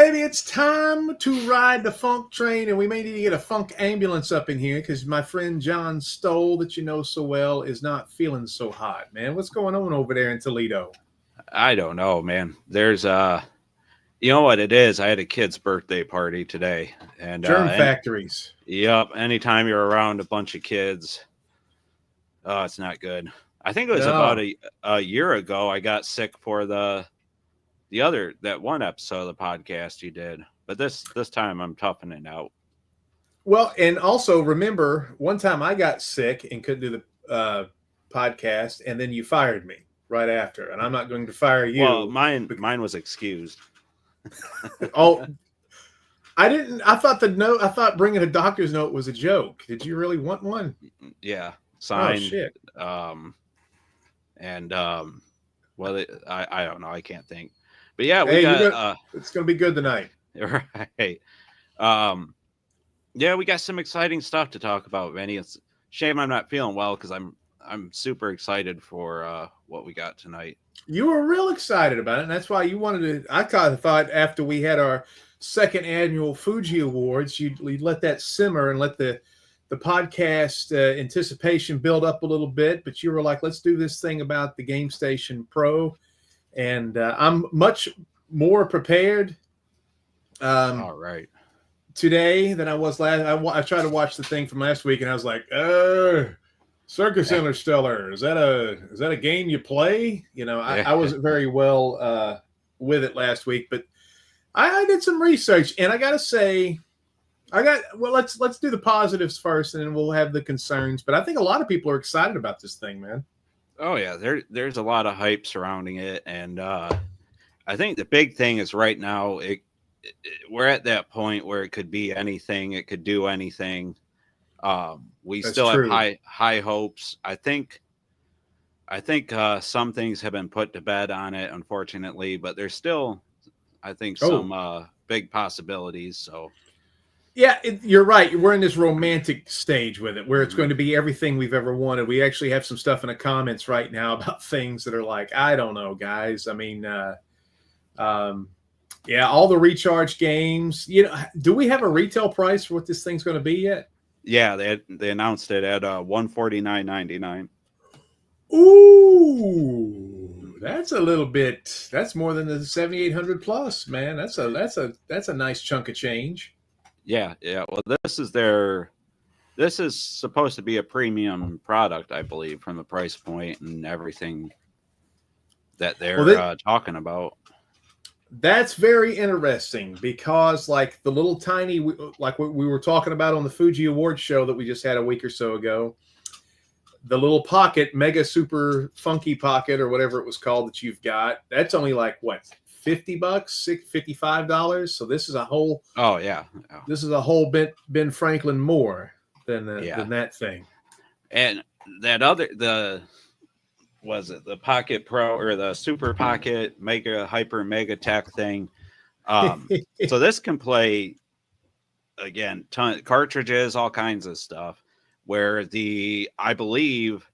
baby, it's time to ride the funk train, and we may need to get a funk ambulance up in here because my friend John Stoll, that you know so well, is not feeling so hot, man. What's going on over there in Toledo? I don't know, man. There's you know what it is? I had a kid's birthday party today, Germ and factories. yep, anytime you're around a bunch of kids, oh, it's not good. I think it was about No. a year ago. I got sick for that one episode of the podcast you did, but this time I'm toughing it out. Well, and also remember, one time I got sick and couldn't do the podcast, and then you fired me right after. And I'm not going to fire Well, you. mine was excused. Oh, I didn't. I thought the note. I thought bringing a doctor's note was a joke. Did you really want one? Yeah, Oh signed. shit. And well, I don't know. I can't think. But yeah, we Hey, got it's gonna be good tonight. right. Um, yeah, we got some exciting stuff to talk about, Vinny. It's a shame I'm not feeling well because I'm super excited for what we got tonight. You were real excited about it, and that's why you wanted to. I kind of thought after we had our second annual Fuji Awards, you'd let that simmer and let the podcast anticipation build up a little bit. But you were like, let's do this thing about the GameStation Pro, and I'm much more prepared All right. today than I was last. I tried to watch the thing from last week, and I was like, Circus Interstellar, is that a game you play? You know, I wasn't very well with it last week, but I did some research, and I gotta say, let's do the positives first, and then we'll have the concerns. But I think a lot of people are excited about this thing, man. Oh yeah, there's a lot of hype surrounding it, and I think the big thing is right now we're at that point where it could be anything, it could do anything. We That's still true. have high hopes. I think some things have been put to bed on it, unfortunately, but there's still, I think, some big possibilities. So yeah, you're right. We're in this romantic stage with it, where it's going to be everything we've ever wanted. We actually have some stuff in the comments right now about things that are like, I don't know, guys. I mean, yeah, all the recharge games. You know, do we have a retail price for what this thing's going to be yet? yeah, they announced it at $149.99. Ooh, that's a little bit. That's more than the 7,800 plus, man. That's a nice chunk of change. Yeah. Well, this is supposed to be a premium product, I believe, from the price point and everything that they're talking about. That's very interesting because, like the little tiny, like what we were talking about on the Fuji Awards show that we just had a week or so ago, the little pocket, mega super funky pocket or whatever it was called that you've got, that's only like what, $50, $55. So this is a whole. Oh yeah. This is a whole bit Ben Franklin more than that thing. And that was it the Pocket Pro or the Super Pocket Mega Tech thing? So this can play again, cartridges, all kinds of stuff. Where I believe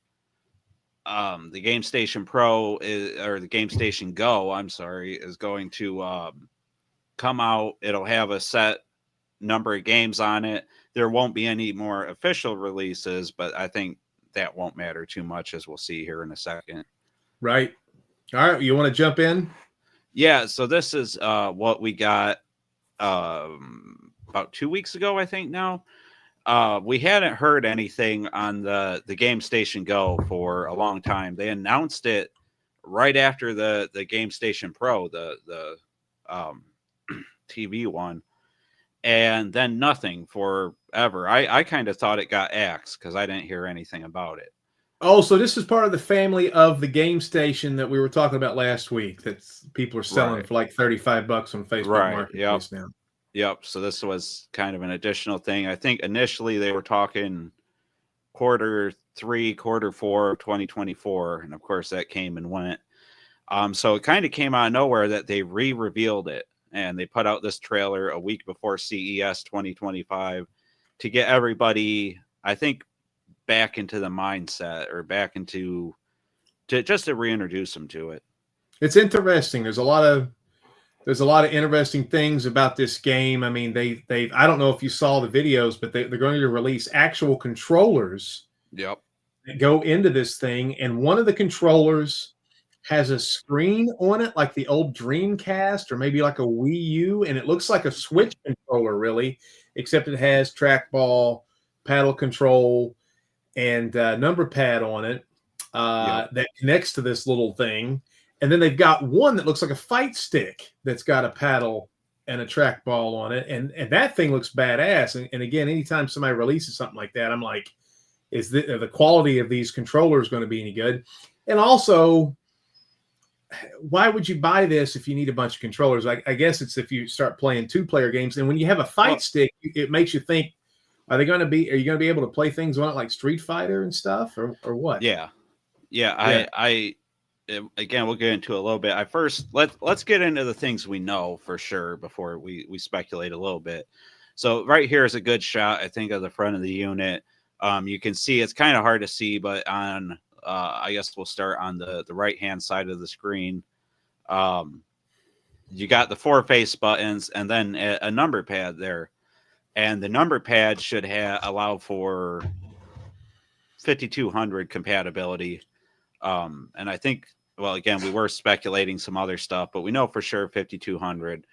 the GameStation Pro or the GameStation Go, I'm sorry, is going to come out. It'll have a set number of games on it. There won't be any more official releases, but I think that won't matter too much, as we'll see here in a second. Right. All right. You want to jump in? Yeah. So this is what we got about 2 weeks ago, I think now. We hadn't heard anything on the GameStation Go for a long time. They announced it right after the GameStation Pro, the TV one, and then nothing forever. I kind of thought it got axed because I didn't hear anything about it. Oh, so this is part of the family of the GameStation that we were talking about last week that people are selling for like $35 on Facebook Marketplace now. Yep. So this was kind of an additional thing. I think initially they were talking quarter 3, quarter 4 of 2024. And of course that came and went. So it kind of came out of nowhere that they re-revealed it. And they put out this trailer a week before CES 2025 to get everybody, I think, back into the mindset or back into just to reintroduce them to it. It's interesting. There's a lot of there's a lot of interesting things about this game. I mean, they I don't know if you saw the videos, but they're going to release actual controllers Yep. that go into this thing, and one of the controllers has a screen on it like the old Dreamcast or maybe like a Wii U, and it looks like a Switch controller, really, except it has trackball, paddle control, and number pad on it Yep. that connects to this little thing. And then they've got one that looks like a fight stick that's got a paddle and a trackball on it. And that thing looks badass. And again, anytime somebody releases something like that, I'm like, is the quality of these controllers going to be any good? And also, why would you buy this if you need a bunch of controllers? I guess it's if you start playing 2-player games. And when you have a fight stick, it makes you think, are you going to be able to play things on it like Street Fighter and stuff, or what? Yeah. I again, we'll get into it a little bit. Let's get into the things we know for sure before we speculate a little bit. So right here is a good shot, I think, of the front of the unit. You can see it's kind of hard to see, but on I guess we'll start on the right hand side of the screen. You got the 4 face buttons and then a number pad there, and the number pad should allow for 5200 compatibility. And I think, well, again, we were speculating some other stuff, but we know for sure 5200.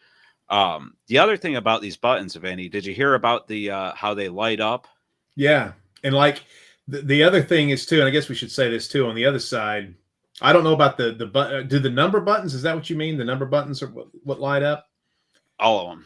The other thing about these buttons, Vinny, did you hear about the how they light up? Yeah, and like the other thing is too, and I guess we should say this too on the other side. I don't know about the do the number buttons? Is that what you mean? The number buttons are what light up? All of them.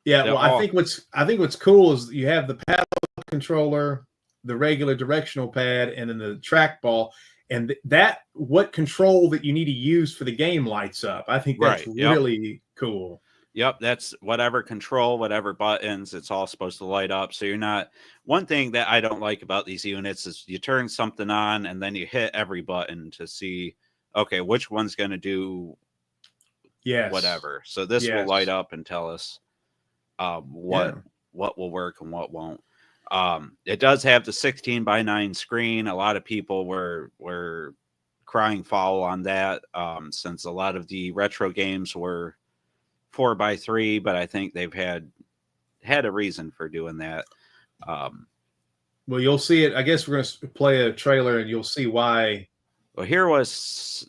Yeah. Well, I think what's cool is you have the paddle controller, the regular directional pad, and then the trackball. And that what control that you need to use for the game lights up. I think that's really cool. Yep, that's whatever control, whatever buttons, it's all supposed to light up. So you're not. One thing that I don't like about these units is you turn something on and then you hit every button to see, okay, which one's going to do whatever. So this will light up and tell us what will work and what won't. It does have the 16:9 screen. A lot of people were crying foul on that since a lot of the retro games were 4:3, but I think they've had a reason for doing that. Well, you'll see it. I guess we're going to play a trailer and you'll see why. Well, here was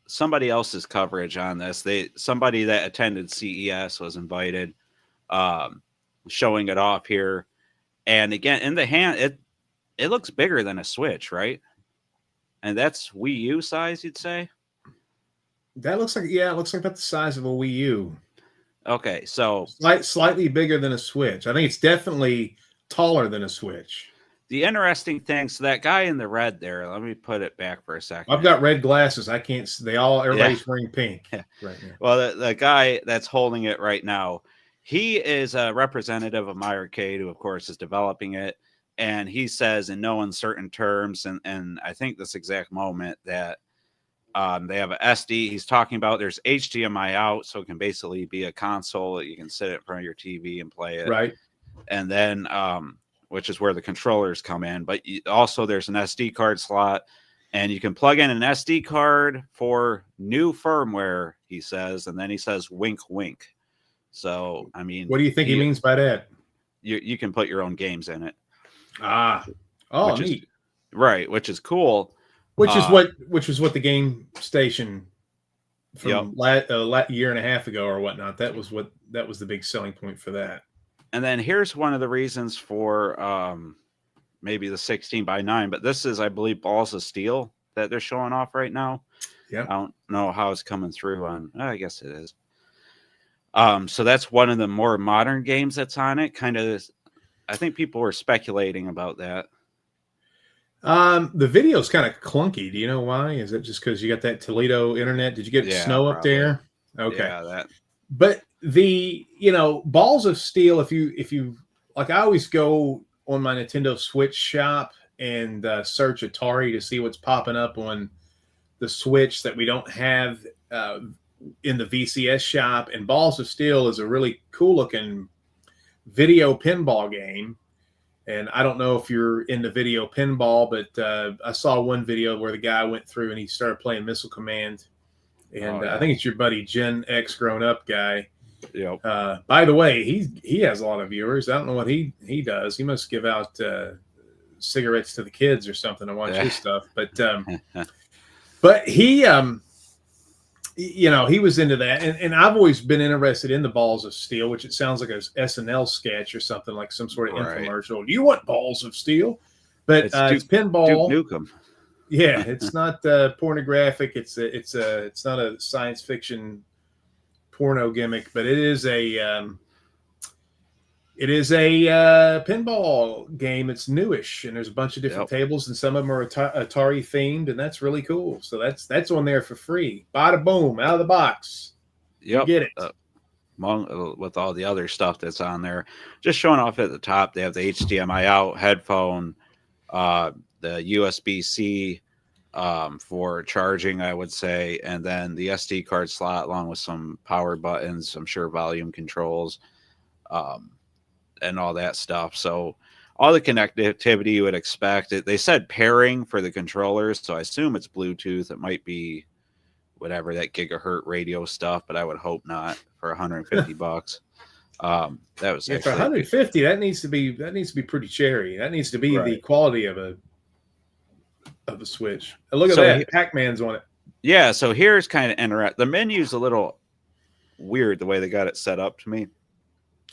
somebody else's coverage on this. Somebody that attended CES was invited, showing it off here. And again, in the hand, it looks bigger than a Switch, right? And that's Wii U size, you'd say? That looks like, it looks like about the size of a Wii U. Okay, so slightly bigger than a Switch. I think it's definitely taller than a Switch. The interesting thing, so that guy in the red there, let me put it back for a second. I've got red glasses. I can't. Everybody's wearing pink right now. Well, the guy that's holding it right now, he is a representative of MyArcade, who of course is developing it, and he says in no uncertain terms, and I think this exact moment that they have an SD. He's talking about there's HDMI out, so it can basically be a console that you can sit in front of your TV and play it. Right. And then, which is where the controllers come in. But also there's an SD card slot, and you can plug in an SD card for new firmware, he says. And then he says, wink, wink. So, I mean, what do you think he means by that? You can put your own games in it. Oh, neat. Right, which is cool. Which is what the Game Station from year and a half ago or whatnot. That was the big selling point for that. And then here's one of the reasons for maybe the 16:9, but this is, I believe, balls of steel that they're showing off right now. Yeah, I don't know how it's coming through on. I guess it is. So that's one of the more modern games that's on it. Kind of, I think people were speculating about that. The video's kind of clunky. Do you know why? Is it just because you got that Toledo internet? Did you get snow up there? Okay. Yeah, that. But the balls of steel. If you like, I always go on my Nintendo Switch shop and search Atari to see what's popping up on the Switch that we don't have in the VCS shop. And Balls of Steel is a really cool looking video pinball game. And I don't know if you're into video pinball, but I saw one video where the guy went through and he started playing Missile Command And I think it's your buddy Gen X Grown Up guy. Yep. By the way, he has a lot of viewers. I don't know what he does. He must give out cigarettes to the kids or something to watch his stuff. But he he was into that, and I've always been interested in the balls of steel, which it sounds like a SNL sketch or something, like some sort of infomercial. Do you want balls of steel? But it's pinball. Duke Nukem. Yeah, it's not pornographic. It's not a science fiction porno gimmick, but it is a pinball game. It's newish, and there's a bunch of different tables, and some of them are Atari themed, and that's really cool. So that's on there for free. Bada boom, out of the box. Yep, get it. With all the other stuff that's on there, just showing off at the top. They have the HDMI out headphone, the USB-C for charging, I would say, and then the SD card slot along with some power buttons, I'm sure volume controls, and all that stuff. So all the connectivity you would expect. They said pairing for the controllers, so I assume it's Bluetooth. It might be whatever that gigahertz radio stuff, but I would hope not for $150. That was for 150. That needs to be pretty cherry. That needs to be the quality of a Switch. Look at that. Pac-Man's on it. Yeah, so here's kind of interesting. The menu's a little weird the way they got it set up to me.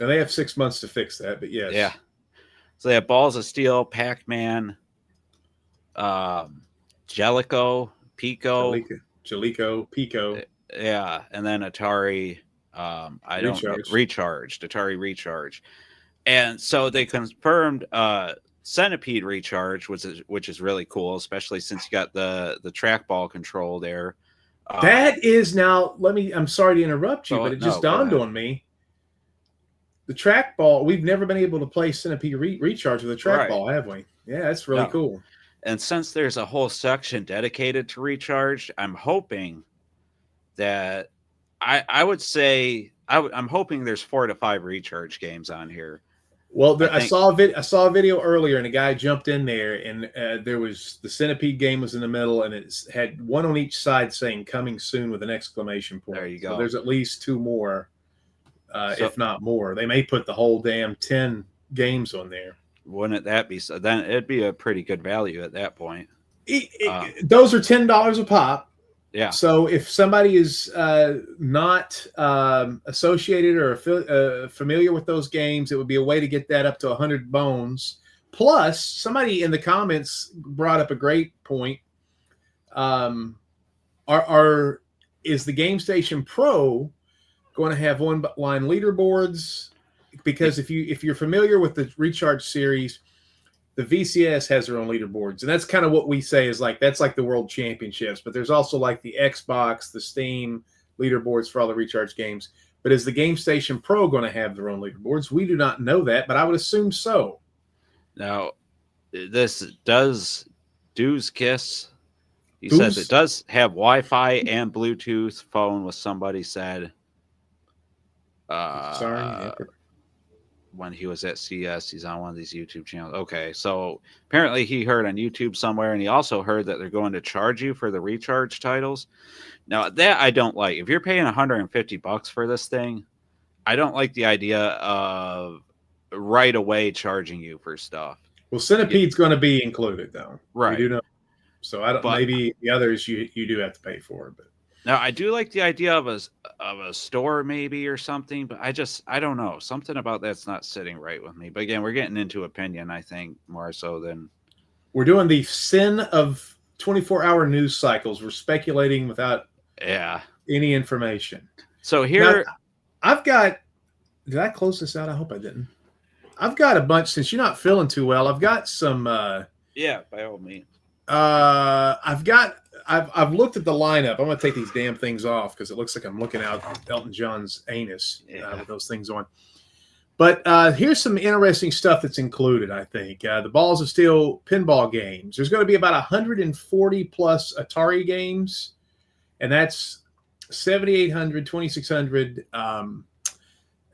And they have 6 months to fix that, but yes. Yeah. So they have Balls of Steel, Pac-Man, Jellico, Pico. Jellico, Pico. Yeah, and then Atari Atari Recharge. And so they confirmed Centipede Recharge, which is really cool, especially since you got the trackball control there. That is now. I'm sorry to interrupt you, but it just dawned on me. The trackball. We've never been able to play Centipede Recharge with a trackball, have we? Yeah, that's really cool. And since there's a whole section dedicated to Recharge, I'm hoping that I would say I'm hoping there's 4 to 5 Recharge games on here. Well, I saw a video earlier, and a guy jumped in there, and there was the Centipede game was in the middle, and it had one on each side saying "coming soon" with an exclamation point. There you go. So there's at least 2 more, if not more. They may put the whole damn 10 games on there. Wouldn't that be so? Then it'd be a pretty good value at that point. Those are $10 a pop. Yeah. So if somebody is not associated or familiar with those games, it would be a way to get that up to 100 bones. Plus, somebody in the comments brought up a great point. Is the GameStation Pro going to have one-line leaderboards? Because if you're familiar with the Recharge series, the VCS has their own leaderboards, and that's kind of what we say is that's like the World Championships. But there's also like the Xbox, the Steam leaderboards for all the Recharge games. But is the GameStation Pro going to have their own leaderboards? We do not know that, but I would assume so. Now, this does Dew's Kiss. He says it does have Wi-Fi and Bluetooth phone. With somebody said, sorry. When he was at CS, he's on one of these YouTube channels. Okay, so apparently he heard on YouTube somewhere, and he also heard that they're going to charge you for the Recharge titles. Now, that I don't like. If you're paying $150 for this thing, I don't like the idea of right away charging you for stuff. Well, Centipede's going to be included, though. Right. We do know. So maybe the others you do have to pay for, but. Now, I do like the idea of a store maybe or something, but I don't know. Something about that's not sitting right with me. But again, we're getting into opinion, I think, more so than... We're doing the sin of 24-hour news cycles. We're speculating without any information. So here... Now, I've got... Did I close this out? I hope I didn't. I've got a bunch, since you're not feeling too well, I've got some... yeah, by all means. I've looked at the lineup. I'm going to take these damn things off because it looks like I'm looking out Elton John's anus with those things on. But here's some interesting stuff that's included, I think. The Balls of Steel pinball games. There's going to be about 140 plus Atari games, and that's 7800, 2600,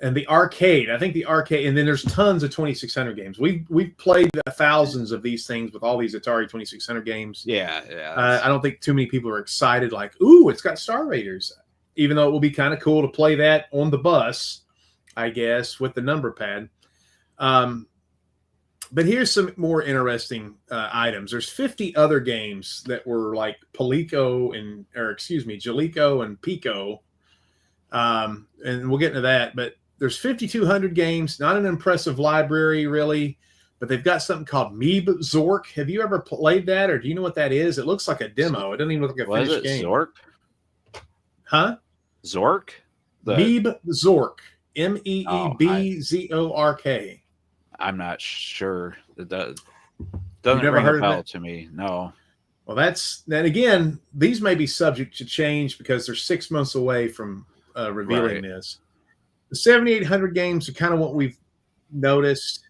And the arcade, I think the arcade, and then there's tons of 2600 games. We've played thousands of these things with all these Atari 2600 games. Yeah. I don't think too many people are excited, like, ooh, it's got Star Raiders. Even though it will be kind of cool to play that on the bus, I guess, with the number pad. But here's some more interesting items. There's 50 other games that were like Jalico and Pico. And we'll get into that, but there's 5,200 games, not an impressive library really, but they've got something called Meeb Zork. Have you ever played that, or do you know what that is? It looks like a demo. It doesn't even look like a finished game. Zork? Huh? Zork? Meeb Zork. Meebzork. I'm not sure. It doesn't never ring heard a of bell that? to me. No. Well, then again, these may be subject to change because they're 6 months away from revealing this. The 7,800 games are kind of what we've noticed.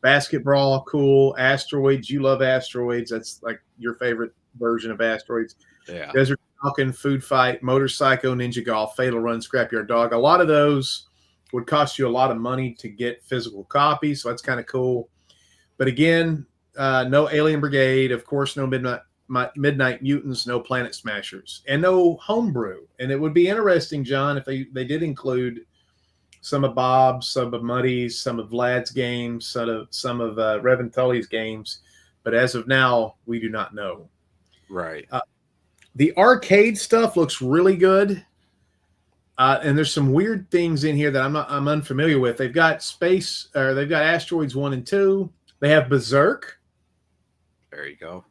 Basketball, cool. Asteroids, you love Asteroids. That's like your favorite version of Asteroids. Yeah. Desert Falcon, Food Fight, Motorcycle, Ninja Golf, Fatal Run, Scrapyard Dog. A lot of those would cost you a lot of money to get physical copies, so that's kind of cool. But again, no Alien Brigade, of course, no Midnight Mutants, no Planet Smashers, and no Homebrew. And it would be interesting, John, if they did include some of Bob's, some of Muddy's, some of Vlad's games, some of Revan Tully's games. But as of now, we do not know. Right. The arcade stuff looks really good. And there's some weird things in here that I'm unfamiliar with. They've got Asteroids 1 and 2. They have Berserk. There you go.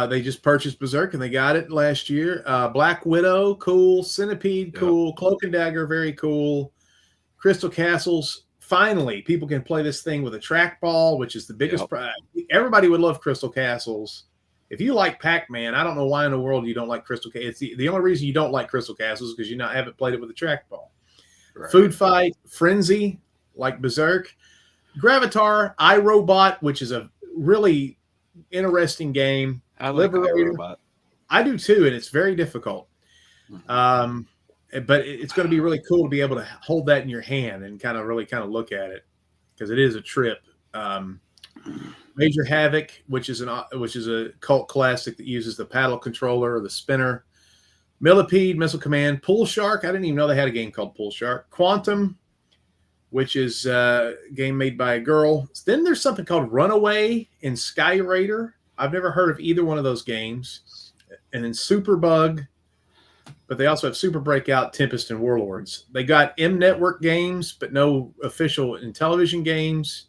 They just purchased Berserk and they got it last year. Black Widow, cool. Centipede, cool. Cloak and Dagger, very cool. Crystal Castles. Finally, people can play this thing with a trackball, which is the biggest. Everybody would love Crystal Castles. If you like Pac-Man, I don't know why in the world you don't like Crystal Castles. It's the only reason you don't like Crystal Castles is because you haven't played it with a trackball. Right. Food Fight, Frenzy, like Berserk. Gravitar, iRobot, which is a really interesting game. I like iRobot. I do too, and it's very difficult. But it's going to be really cool to be able to hold that in your hand and kind of look at it because it is a trip. Major Havoc, which is a cult classic that uses the paddle controller or the spinner. Millipede, Missile Command, Pool Shark. I didn't even know they had a game called Pool Shark. Quantum, which is a game made by a girl. Then there's something called Runaway and Sky Raider. I've never heard of either one of those games. And then Superbug, but they also have Super Breakout, Tempest, and Warlords. They got M Network games, but no official Intellivision games.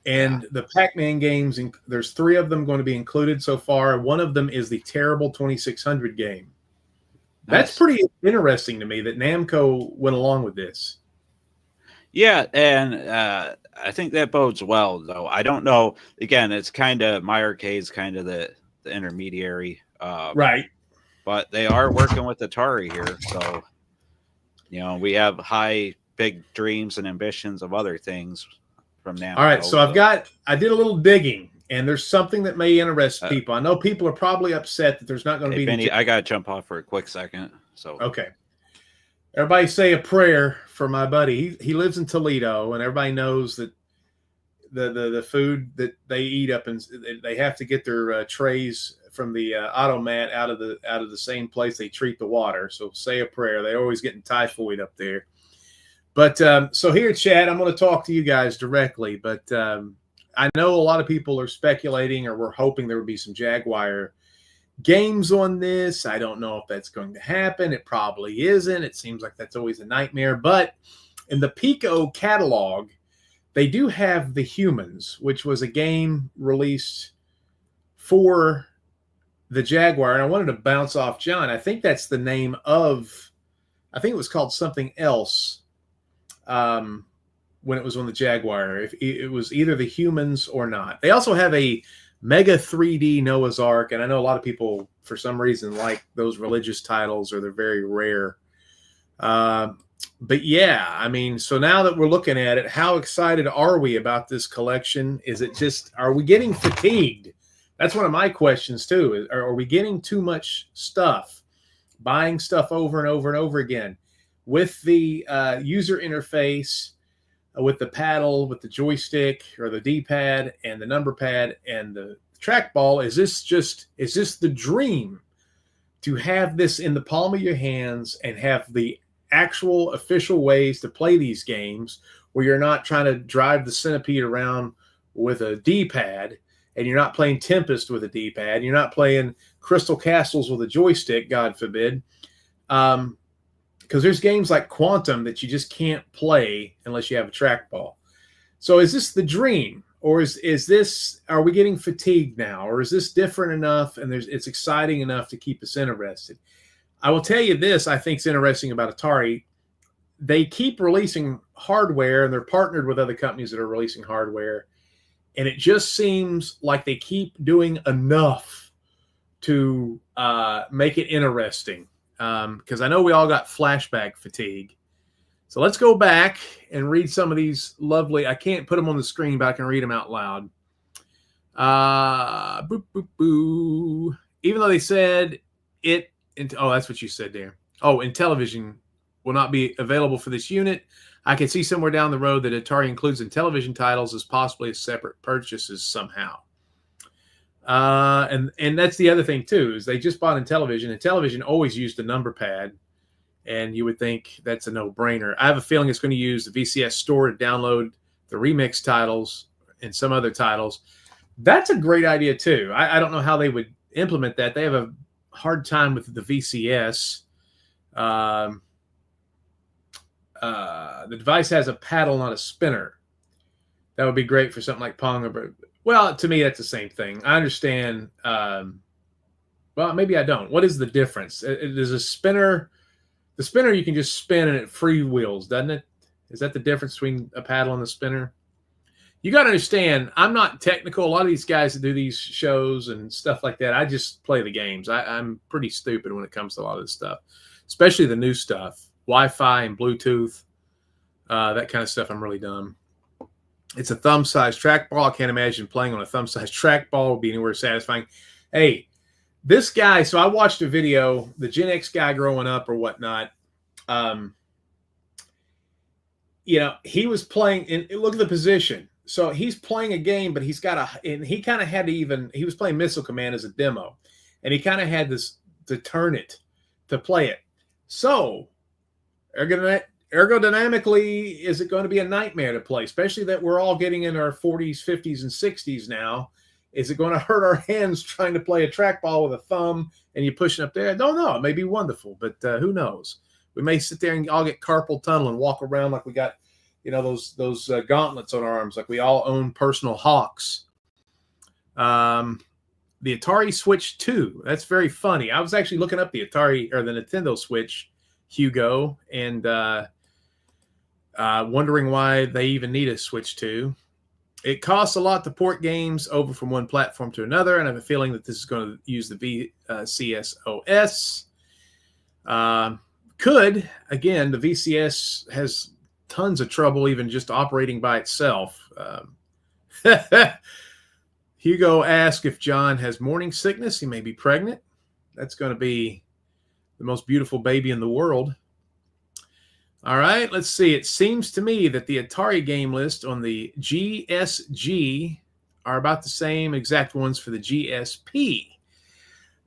And the Pac-Man games, there's 3 of them going to be included so far. One of them is the terrible 2600 game. Nice. That's pretty interesting to me that Namco went along with this. Yeah, and I think that bodes well, though. I don't know. Again, it's kind of MyArcade's kind of the intermediary. Right. But they are working with Atari here. So, we have big dreams and ambitions of other things. From now. All right, so I did a little digging, and there's something that may interest people. I know people are probably upset that there's not going to be. Vinny, I got to jump off for a quick second. So okay, everybody say a prayer for my buddy. He lives in Toledo, and everybody knows that the food that they eat up, and they have to get their trays from the automat out of the same place they treat the water. So say a prayer. They're always getting typhoid up there. But so here, Chad, I'm going to talk to you guys directly. But I know a lot of people are speculating or we're hoping there would be some Jaguar games on this. I don't know if that's going to happen. It probably isn't. It seems like that's always a nightmare. But in the Pico catalog, they do have The Humans, which was a game released for the Jaguar. And I wanted to bounce off John. I think that's the name of, I think it was called something else. When it was on the Jaguar, if it was either The Humans or not. They also have a Mega 3D Noah's Ark, and I know a lot of people for some reason like those religious titles, or they're very rare. But yeah, I mean, so now that we're looking at it, how excited are we about this collection? Is it just, are we getting fatigued? That's one of my questions too. Are we getting too much stuff, buying stuff over and over and over again? with the user interface, with the paddle, with the joystick or the D-pad and the number pad and the trackball. Is this the dream to have this in the palm of your hands and have the actual official ways to play these games where you're not trying to drive the centipede around with a D-pad, and you're not playing Tempest with a D-pad, you're not playing Crystal Castles with a joystick, God forbid, because there's games like Quantum that you just can't play unless you have a trackball. So is this the dream, or is this, are we getting fatigued now, or is this different enough and it's exciting enough to keep us interested? I will tell you this, I think is interesting about Atari. They keep releasing hardware, and they're partnered with other companies that are releasing hardware. And it just seems like they keep doing enough to make it interesting. Because I know we all got flashback fatigue. So let's go back and read some of these lovely, I can't put them on the screen, but I can read them out loud. Boop, boop, boo. Even though they said it, oh, that's what you said there. Oh, Intellivision will not be available for this unit. I can see somewhere down the road that Atari includes Intellivision titles as possibly as separate purchases somehow. And that's the other thing too, is they just bought Intellivision. Intellivision always used a number pad, and you would think that's a no-brainer. I have a feeling it's going to use the VCS store to download the remix titles and some other titles. That's a great idea too. I don't know how they would implement that. They have a hard time with the VCS. The device has a paddle, not a spinner. That would be great for something like Pong. Well, to me, that's the same thing. I understand. Well, maybe I don't. What is the difference? There's a spinner. The spinner you can just spin and it freewheels, doesn't it? Is that the difference between a paddle and a spinner? You got to understand, I'm not technical. A lot of these guys that do these shows and stuff like that, I just play the games. I'm pretty stupid when it comes to a lot of this stuff, especially the new stuff. Wi-Fi and Bluetooth, that kind of stuff. I'm really dumb. It's a thumb-sized trackball. I can't imagine playing on a thumb-sized trackball would be anywhere satisfying. Hey, this guy, so I watched a video, the Gen X guy growing up or whatnot. He was playing, and look at the position. So he's playing a game, but he's got and he kind of had to he was playing Missile Command as a demo, and he kind of had to turn it to play it. So ergodynamically, is it going to be a nightmare to play, especially that we're all getting in our 40s, 50s, and 60s now? Is it going to hurt our hands trying to play a trackball with a thumb and you pushing up there? I don't know. It may be wonderful, but who knows? We may sit there and all get carpal tunnel and walk around like we got, those gauntlets on our arms, like we all own personal hawks. The Atari Switch 2. That's very funny. I was actually looking up the Atari or the Nintendo Switch, Hugo, and wondering why they even need a Switch 2. It costs a lot to port games over from one platform to another, and I have a feeling that this is going to use the VCS OS. Again, the VCS has tons of trouble even just operating by itself. Hugo asked if John has morning sickness. He may be pregnant. That's going to be the most beautiful baby in the world. All right, let's see. It seems to me that the Atari game list on the GSG are about the same exact ones for the GSP.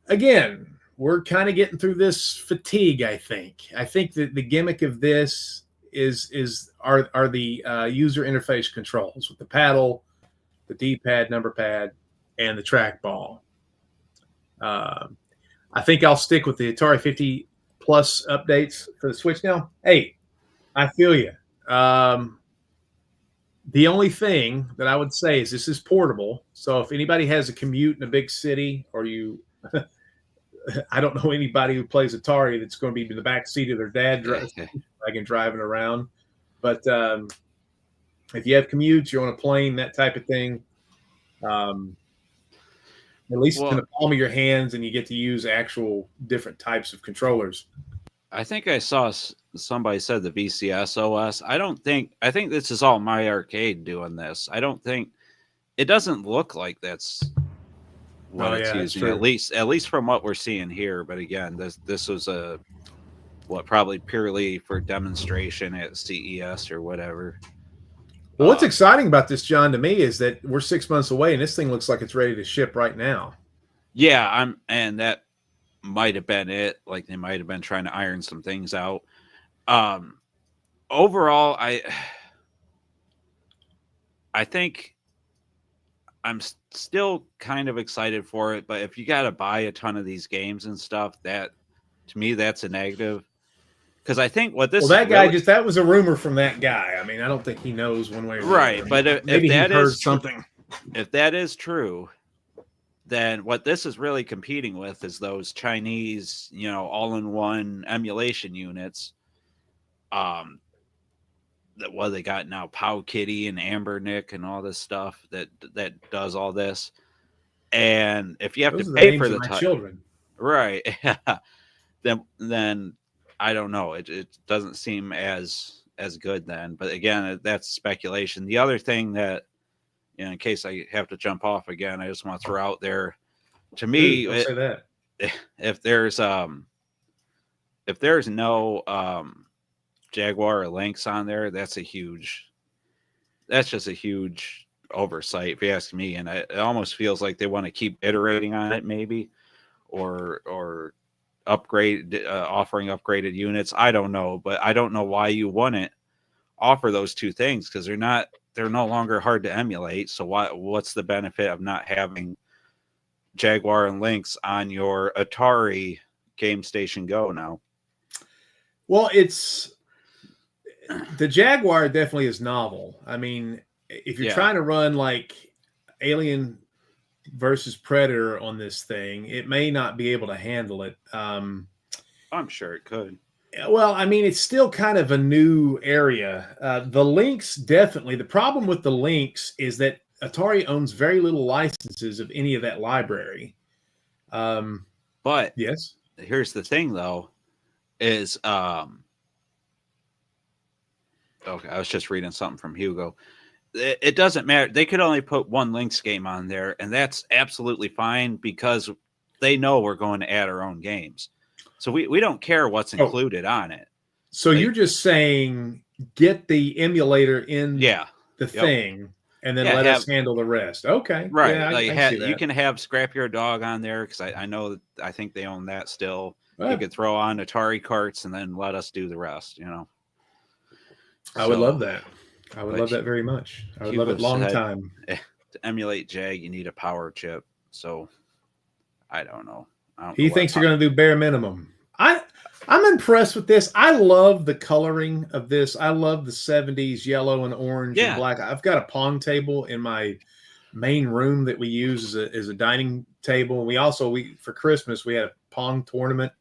Again, we're kind of getting through this fatigue, I think. I think that the gimmick of this are the user interface controls with the paddle, the D-pad, number pad, and the trackball. I think I'll stick with the Atari 50 Plus updates for the Switch now. Hey, I feel you. The only thing that I would say is this is portable. So if anybody has a commute in a big city, or I don't know anybody who plays Atari that's going to be in the back seat of their dad driving around. But if you have commutes, you're on a plane, that type of thing, at least it's in the palm of your hands, and you get to use actual different types of controllers. I think I saw somebody said the VCS OS. I think this is all MyArcade doing this. I don't think it doesn't look like that's what it's using, at least from what we're seeing here. But again, this was a probably purely for demonstration at CES or whatever. Well, what's exciting about this, John, to me is that we're 6 months away, and this thing looks like it's ready to ship right now. Yeah, and that might have been it. Like they might have been trying to iron some things out. Overall, I think I'm still kind of excited for it, but if you got to buy a ton of these games and stuff, that to me that's a negative. Because I think what this that guy that was a rumor from that guy. I mean, I don't think he knows one way or the other. Right, but maybe if that he heard is something. If that is true, then what this is really competing with is those Chinese, all-in-one emulation units. That what they got now, Pow Kitty and Amber Nick and all this stuff that does all this. And if you have to pay for the children, right, then I don't know. It doesn't seem as good then. But again, that's speculation. The other thing that, in case I have to jump off again, I just want to throw out there. To me, say that. If there's no Jaguar or Lynx on there, that's just a huge oversight, if you ask me. And it almost feels like they want to keep iterating on it, maybe, or upgrade, offering upgraded units. I don't know, but I don't know why you wouldn't offer those two things, because they're no longer hard to emulate. So what's the benefit of not having Jaguar and Lynx on your Atari Gamestation Go now? Well, the Jaguar definitely is novel. I mean, if you're trying to run like Alien versus Predator on this thing, it may not be able to handle it. I'm sure it could. Well, I mean, it's still kind of a new area. The Lynx, definitely. The problem with the Lynx is that Atari owns very little licenses of any of that library. But yes, here's the thing, though, is okay, I was just reading something from Hugo. It doesn't matter. They could only put one Lynx game on there, and that's absolutely fine, because they know we're going to add our own games. So we don't care what's included on it. So you're just saying get the emulator in the thing, and then let us handle the rest. Okay. Right. Yeah, I see that. You can have Scrapyard Dog on there, because I know that I think they own that still. You could throw on Atari carts and then let us do the rest, I would love that. I would love that very much. I would love it long time. To emulate Jag, you need a power chip. So I don't know. He thinks you're going to do bare minimum. I'm impressed with this. I love the coloring of this. I love the 70s yellow and orange and black. I've got a Pong table in my main room that we use as a dining table. And we for Christmas, we had a Pong tournament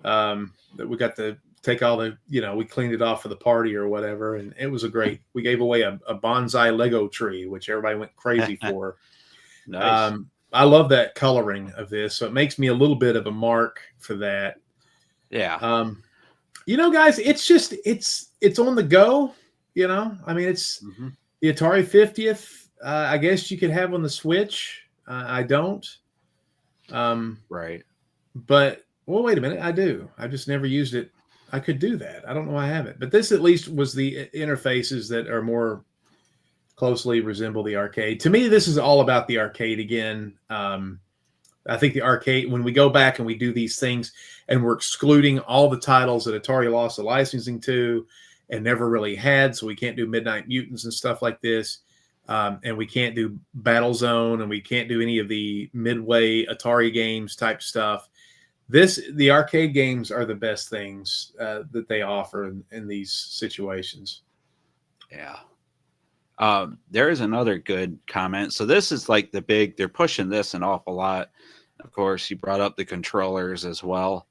that we got to take all the, we cleaned it off for the party or whatever. And it was we gave away a bonsai Lego tree, which everybody went crazy for. Nice. I love that coloring of this. So it makes me a little bit of a mark for that. Yeah. Guys, it's on the go, I mean, it's the Atari 50th. I guess you could have on the Switch. I don't. Right. But, well, wait a minute. I do. I've just never used it. I could do that. I don't know why I haven't. But this at least was the interfaces that are more closely resemble the arcade. To me, this is all about the arcade again. I think the arcade, when we go back and we do these things and we're excluding all the titles that Atari lost the licensing to and never really had, so we can't do Midnight Mutants and stuff like this, and we can't do Battlezone, and we can't do any of the Midway Atari games type stuff. The arcade games are the best things that they offer in these situations. Yeah. There is another good comment. So this is like they're pushing this an awful lot. Of course, you brought up the controllers as well.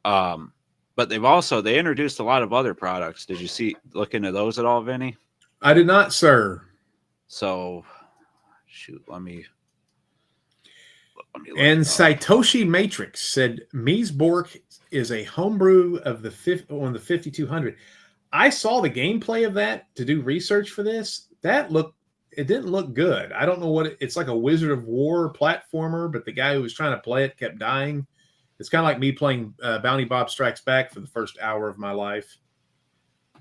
But they introduced a lot of other products. Did you look into those at all, Vinny? I did not, sir. So, shoot, let me and Satoshi Matrix said Mies Bork is a homebrew of the 5200. I saw the gameplay of that to do research for this. It didn't look good. I don't know it's like a Wizard of War platformer, but the guy who was trying to play it kept dying It's kind of like me playing Bounty Bob Strikes Back for the first hour of my life.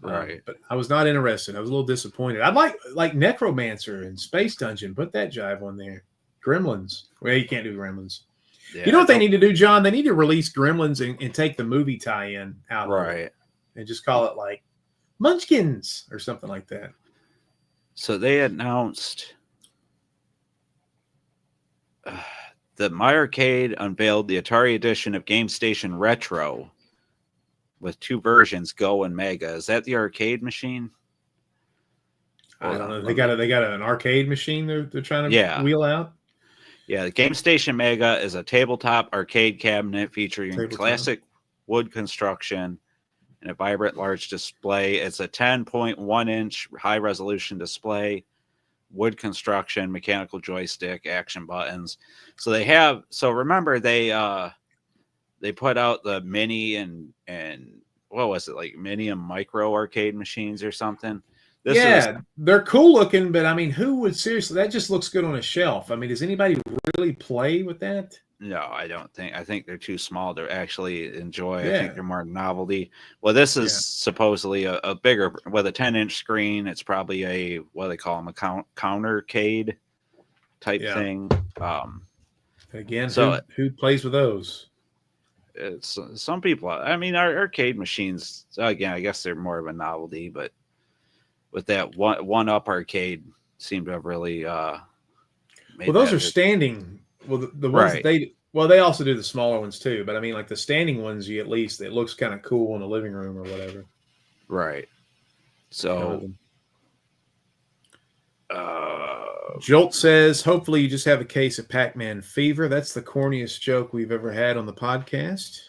Right. But I was not interested. I was a little disappointed. I'd like Necromancer and Space Dungeon. Put that jive on there. Gremlins. Well, you can't do Gremlins. Yeah, you know what they need to do, John? They need to release Gremlins and take the movie tie-in out of it. And just call it like Munchkins or something like that. So they announced that MyArcade unveiled the Atari edition of GameStation Retro with 2 versions, Go and Mega. Is that the arcade machine? I don't know. They got an arcade machine they're trying to wheel out. Yeah, the GameStation Mega is a tabletop arcade cabinet featuring classic wood construction and a vibrant large display. It's a 10.1-inch high-resolution display, wood construction, mechanical joystick, action buttons. So they have. So remember they put out the mini and what was it, like mini and micro arcade machines or something. They're cool looking, but I mean, who would seriously? That just looks good on a shelf. I mean, does anybody really play with that? No, I don't think. I think they're too small to actually enjoy. I think they're more novelty. Well, this is supposedly a bigger, with a 10-inch screen. It's probably a, what do they call them, a countercade type thing. Again, so who plays with those? It's some people. I mean, our arcade machines. Again, I guess they're more of a novelty, but with that one-up arcade seemed to have really. Well, those are standing. Well, the ones that they also do the smaller ones too. But I mean, like the standing ones, at least it looks kind of cool in the living room or whatever. Right. So. Jolt says, hopefully you just have a case of Pac-Man fever. That's the corniest joke we've ever had on the podcast.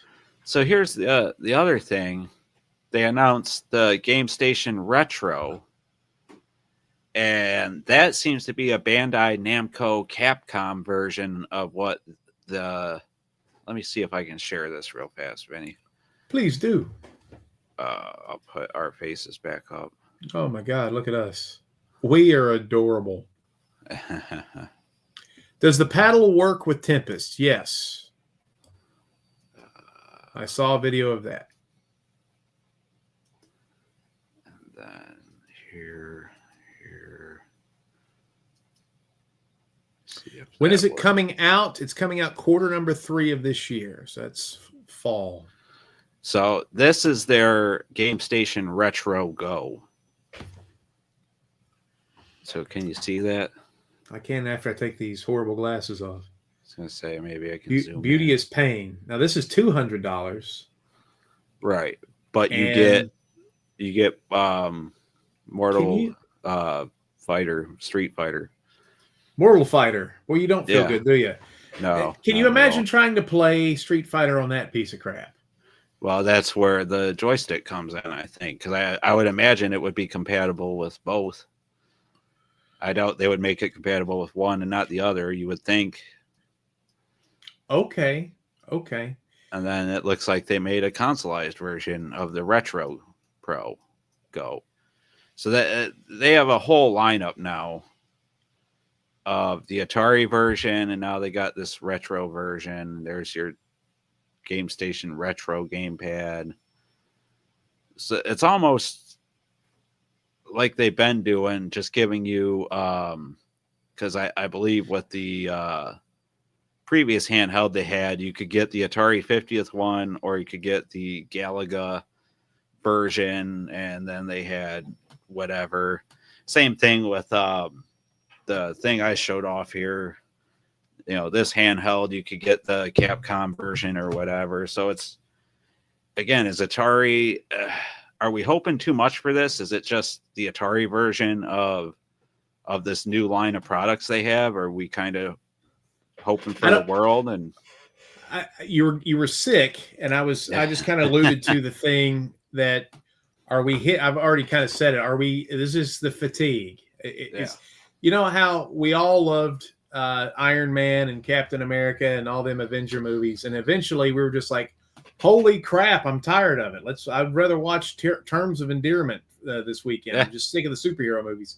So here's the other thing. They announced the GameStation Retro, and that seems to be a Bandai Namco Capcom version of what the... Let me see if I can share this real fast, Vinny. Please do. I'll put our faces back up. Oh my God, look at us. We are adorable. Does the paddle work with Tempest? Yes. I saw a video of that. And then here. When is it coming out? It's coming out quarter number 3 of this year. So that's fall. So this is their GameStation Retro Go. So can you see that? I can after I take these horrible glasses off. I was going to say, maybe I can zoom Beauty in. is pain. Now this is $200. Right. But you get Mortal Fighter, Street Fighter. Mortal Fighter. Well, you don't feel good, do you? No. Can you imagine trying to play Street Fighter on that piece of crap? Well, that's where the joystick comes in, I think, because I would imagine it would be compatible with both. I doubt they would make it compatible with one and not the other. You would think. Okay. And then it looks like they made a consoleized version of the Retro Pro Go. So that they have a whole lineup now of the Atari version, and now they got this retro version. There's your GameStation Retro gamepad. So it's almost like they've been doing, just giving you, because I believe with the previous handheld they had, you could get the Atari 50th one, or you could get the Galaga version, and then they had whatever. Same thing with the thing I showed off here. You know, this handheld, you could get the Capcom version or whatever. So it's, again, is Atari... are we hoping too much for this? Is it just the Atari version of this new line of products they have? Or are we kind of hoping for the world? And you were sick, and I just kind of alluded to the thing that I've already kind of said it. This is the fatigue. It's, you know how we all loved Iron Man and Captain America and all them Avenger movies, and eventually we were just like, holy crap, I'm tired of it. I'd rather watch Terms of Endearment this weekend. I'm just sick of the superhero movies.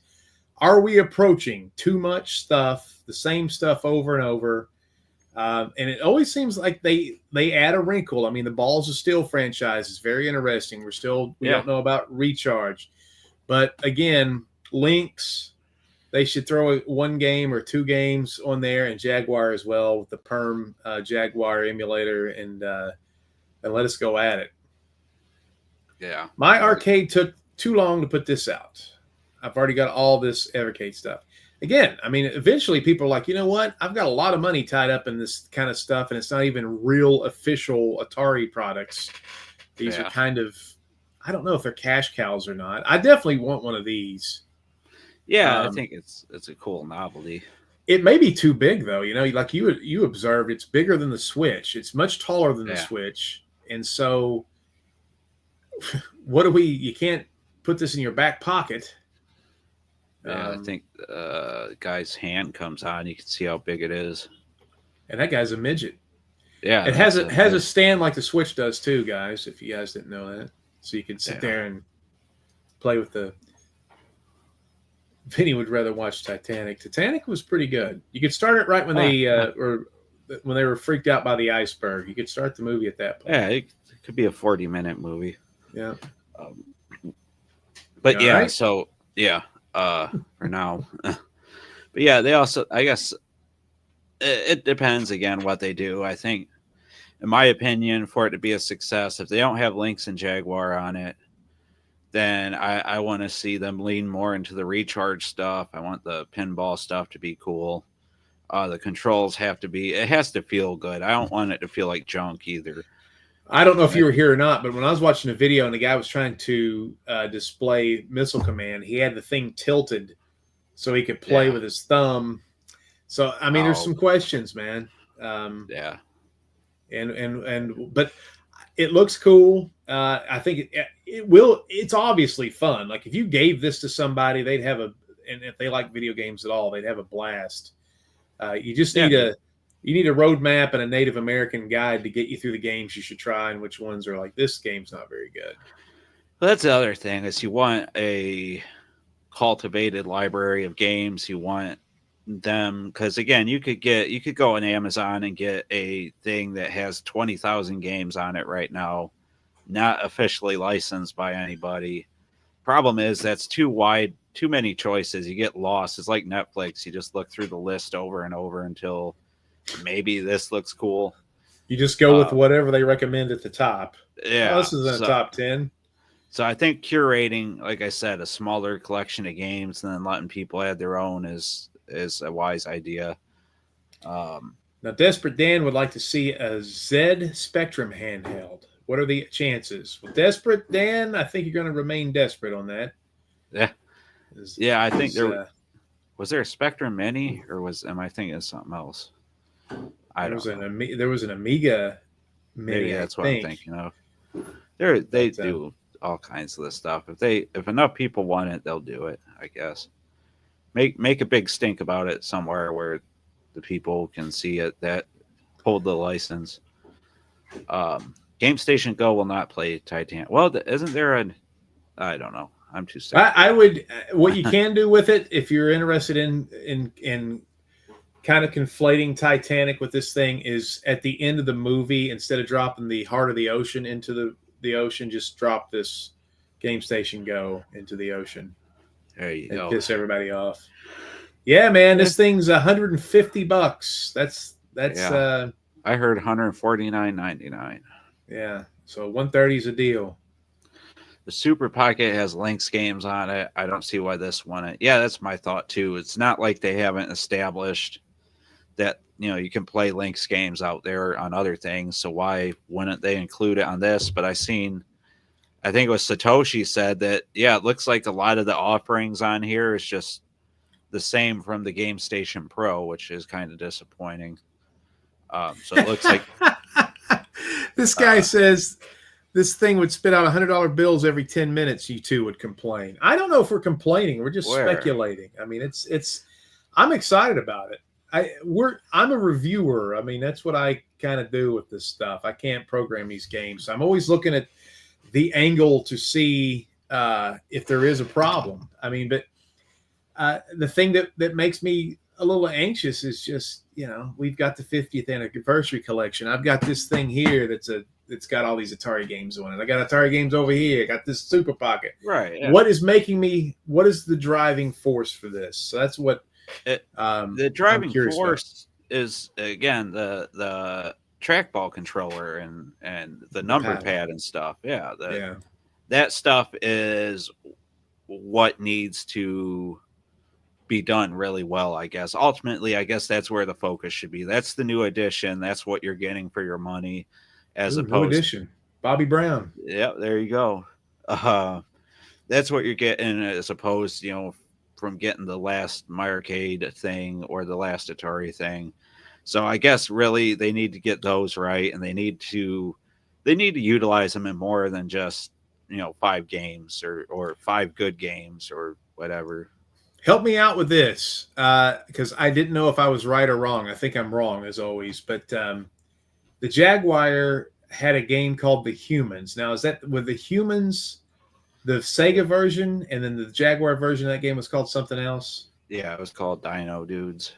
Are we approaching too much stuff, the same stuff over and over? And it always seems like they add a wrinkle. I mean, the Balls of Steel franchise is very interesting. We don't know about Recharge, but again, Lynx, they should throw one game or two games on there, and Jaguar as well with the Perm Jaguar emulator, and let us go at it. Yeah, MyArcade took too long to put this out. I've already got all this Evercade stuff. Again, I mean, eventually people are like, you know what? I've got a lot of money tied up in this kind of stuff, and it's not even real official Atari products. These are kind of, I don't know if they're cash cows or not. I definitely want one of these. Yeah, I think it's a cool novelty. It may be too big though. You know, like you observed, it's bigger than the Switch. It's much taller than the Switch, and so you can't put this in your back pocket. Yeah, I think the guy's hand comes on. You can see how big it is. And that guy's a midget. Yeah. It has a stand like the Switch does too, guys, if you guys didn't know that. So you can sit there and play with the... Vinny would rather watch Titanic. Titanic was pretty good. You could start it right when they were freaked out by the iceberg. You could start the movie at that point. Yeah, it could be a 40-minute movie. Yeah. But yeah, right? So yeah. For now. But yeah, they also, I guess it depends again what they do. I think, in my opinion, for it to be a success, if they don't have Lynx and Jaguar on it, then I want to see them lean more into the Recharge stuff. I want the pinball stuff to be cool. The controls it has to feel good. I don't want it to feel like junk either. I don't know if you were here or not, but when I was watching a video and the guy was trying to display Missile Command, he had the thing tilted so he could play with his thumb. So, I mean, there's some questions, man. Yeah. But it looks cool. I think it will. It's obviously fun. Like if you gave this to somebody, they'd have and if they like video games at all, they'd have a blast. You just need you need a roadmap and a Native American guide to get you through the games you should try and which ones are like, this game's not very good. Well, that's the other thing is you want a cultivated library of games. You want them because again, you could go on Amazon and get a thing that has 20,000 games on it right now, not officially licensed by anybody. Problem is that's too wide, too many choices. You get lost. It's like Netflix. You just look through the list over and over until maybe this looks cool. You just go with whatever they recommend at the top. Yeah. This is in the top 10. So I think curating, like I said, a smaller collection of games and then letting people add their own is a wise idea. Now, Desperate Dan would like to see a Z Spectrum handheld. What are the chances? Well, Desperate Dan, I think you're going to remain desperate on that. Yeah. I think was there a Spectrum Mini or am I thinking of something else? There was an Amiga Mini. Maybe that's what I'm thinking of. They do all kinds of this stuff. If enough people want it, they'll do it, I guess. Make a big stink about it somewhere where the people can see it that hold the license. GameStation Go will not play Titanic. Well, isn't there I don't know. I'm too sick. I would. What you can do with it, if you're interested in kind of conflating Titanic with this thing, is at the end of the movie, instead of dropping the heart of the ocean into the ocean, just drop this GameStation Go into the ocean. There you go. Piss everybody off. Yeah, man, this thing's $150. That's I heard $149.99. Yeah, so $130 is a deal. The Super Pocket has Lynx games on it. I don't see why this one. Yeah, that's my thought too. It's not like they haven't established that you can play Lynx games out there on other things. So why wouldn't they include it on this? But I think it was Satoshi said that it looks like a lot of the offerings on here is just the same from the GameStation Pro, which is kind of disappointing. So it looks like this guy says this thing would spit out $100 bills every 10 minutes. You two would complain. I don't know if we're complaining. We're just speculating. I mean, I'm excited about it. I'm a reviewer. I mean, that's what I kind of do with this stuff. I can't program these games. So I'm always looking at the angle to see if there is a problem. I mean, but the thing that makes me a little anxious is just, we've got the 50th anniversary collection. I've got this thing here that's got all these Atari games on it. I got Atari games over here. I got this Super Pocket. Right. Yeah. What is the driving force for this? So that's what the driving force is, again, the trackball controller and the number pad and stuff. Yeah. That stuff is what needs to be done really well, I guess. Ultimately, I guess that's where the focus should be. That's the new edition. That's what you're getting for your money, as opposed new edition. Bobby Brown. Yeah, there you go. That's what you're getting, as opposed, from getting the last MyArcade thing or the last Atari thing. So I guess really they need to get those right, and they need to utilize them in more than just 5 games or 5 good games or whatever. Help me out with this, because I didn't know if I was right or wrong. I think I'm wrong, as always. But the Jaguar had a game called The Humans. Now, is that with The Humans, the Sega version, and then the Jaguar version of that game was called something else? Yeah, it was called Dino Dudes.